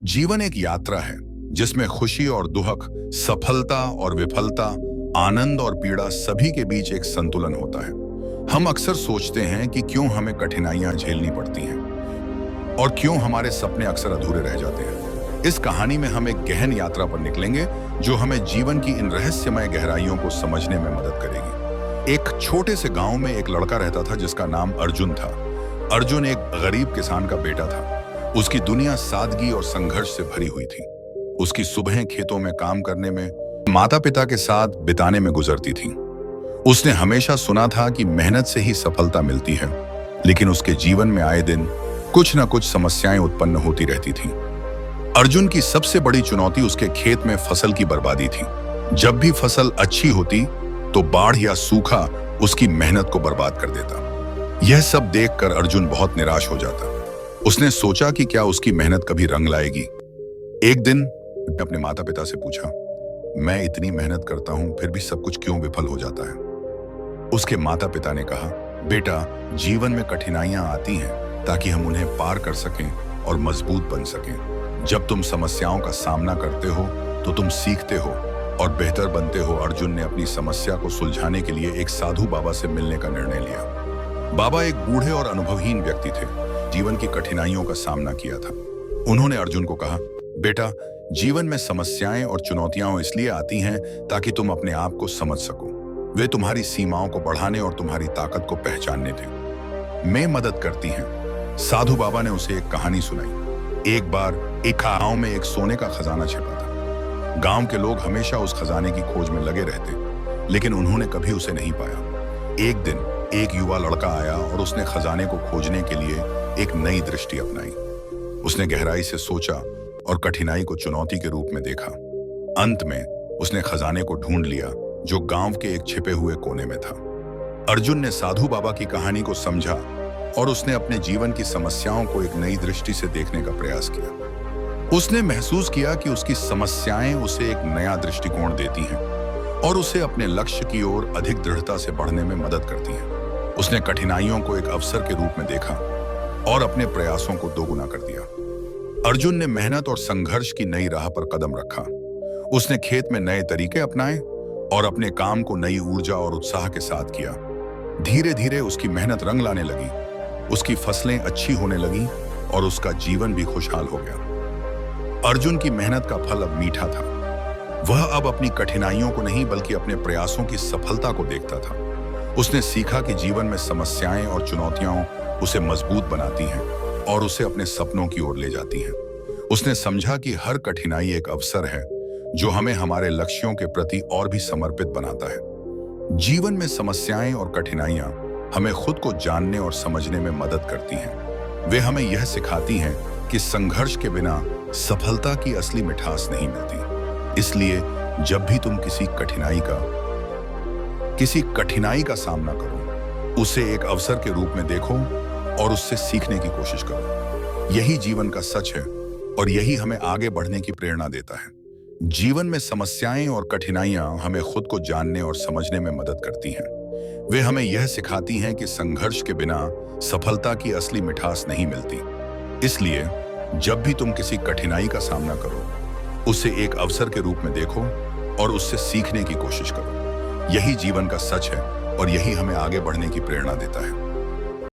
जीवन एक यात्रा है जिसमें खुशी और दुख, सफलता और विफलता, आनंद और पीड़ा सभी के बीच एक संतुलन होता है। हम अक्सर सोचते हैं कि क्यों हमें कठिनाइयां झेलनी पड़ती हैं और क्यों हमारे सपने अक्सर अधूरे रह जाते हैं। इस कहानी में हम एक गहन यात्रा पर निकलेंगे जो हमें जीवन की इन रहस्यमय गहराइयों को समझने में मदद करेगी। एक छोटे से गांव में एक लड़का रहता था जिसका नाम अर्जुन था। अर्जुन एक गरीब किसान का बेटा था। उसकी दुनिया सादगी और संघर्ष से भरी हुई थी। उसकी सुबहें खेतों में काम करने में, माता पिता के साथ बिताने में गुजरती थी। उसने हमेशा सुना था कि मेहनत से ही सफलता मिलती है, लेकिन उसके जीवन में आए दिन कुछ न कुछ समस्याएं उत्पन्न होती रहती थीं। अर्जुन की सबसे बड़ी चुनौती उसके खेत में फसल की बर्बादी थी। जब भी फसल अच्छी होती तो बाढ़ या सूखा उसकी मेहनत को बर्बाद कर देता। यह सब देखकर अर्जुन बहुत निराश हो जाता। उसने सोचा कि क्या उसकी मेहनत कभी रंग लाएगी। एक दिन अपने माता पिता से पूछा, मैं इतनी मेहनत करता हूं फिर भी सब कुछ क्यों विफल हो जाता है। उसके माता पिता ने कहा, बेटा, जीवन में कठिनाइयां आती हैं ताकि हम उन्हें पार कर सकें और मजबूत बन सकें। जब तुम समस्याओं का सामना करते हो तो तुम सीखते हो और बेहतर बनते हो। अर्जुन ने अपनी समस्या को सुलझाने के लिए एक साधु बाबा से मिलने का निर्णय लिया। बाबा एक बूढ़े और अनुभवहीन व्यक्ति थे, जीवन की कठिनाइयों का सामना किया था। उन्होंने अर्जुन को कहा, बेटा, जीवन में समस्याएं और चुनौतियां इसलिए आती हैं ताकि तुम अपने आप को समझ सको। वे तुम्हारी सीमाओं को बढ़ाने और तुम्हारी ताकत को पहचानने थे। मैं मदद करती हैं। साधु बाबा ने उसे एक कहानी सुनाई। एक बार एक गांव में एक सोने का खजाना छिपा था। गांव के लोग हमेशा उस खजाने की खोज में लगे रहते, लेकिन उन्होंने कभी उसे नहीं पाया। एक दिन एक युवा लड़का आया और उसने खजाने को खोजने के लिए एक नई दृष्टि अपनाई। उसने गहराई से सोचा और कठिनाई को चुनौती के रूप में देखा। अंत में उसने खजाने को ढूंढ लिया जो गांव के एक छिपे हुए कोने में था। अर्जुन ने साधु बाबा की कहानी को समझा और उसने अपने जीवन की समस्याओं को एक नई दृष्टि से देखने का प्रयास किया। उसने महसूस किया कि उसकी समस्याएं उसे एक नया दृष्टिकोण देती हैं और उसे अपने लक्ष्य की ओर अधिक दृढ़ता से बढ़ने में मदद करती हैं। उसने कठिनाइयों को एक अवसर के रूप में देखा और अपने प्रयासों को दोगुना कर दिया। अर्जुन ने मेहनत और संघर्ष की नई राह पर कदम रखा। उसने खेत में नए तरीके अपनाए और अपने काम को नई ऊर्जा और उत्साह के साथ किया। धीरे धीरे उसकी मेहनत रंग लाने लगी, उसकी फसलें अच्छी होने लगीं और उसका जीवन भी खुशहाल हो गया। अर्जुन की मेहनत का फल अब मीठा था। वह अब अपनी कठिनाइयों को नहीं बल्कि अपने प्रयासों की सफलता को देखता था। उसने सीखा कि जीवन में समस्याएं और चुनौतियां उसे मजबूत बनाती हैं और उसे अपने सपनों की ओर ले जाती हैं। उसने समझा कि हर कठिनाई एक अवसर है जो हमें हमारे लक्ष्यों के प्रति और भी समर्पित बनाता है। जीवन में समस्याएं और कठिनाइयां हमें खुद को जानने और समझने में मदद करती हैं। वे हमें यह सिखाती हैं कि संघर्ष के बिना सफलता की असली मिठास नहीं मिलती। इसलिए जब भी तुम किसी कठिनाई का सामना करो, उसे एक अवसर के रूप में देखो और उससे सीखने की कोशिश करो। यही जीवन का सच है और यही हमें आगे बढ़ने की प्रेरणा देता है। जीवन में समस्याएं और कठिनाइयां हमें खुद को जानने और समझने में मदद करती हैं। वे हमें यह सिखाती हैं कि संघर्ष के बिना सफलता की असली मिठास नहीं मिलती। इसलिए जब भी तुम किसी कठिनाई का सामना करो, उसे एक अवसर के रूप में देखो और उससे सीखने की कोशिश करो। यही जीवन का सच है और यही हमें आगे बढ़ने की प्रेरणा देता है।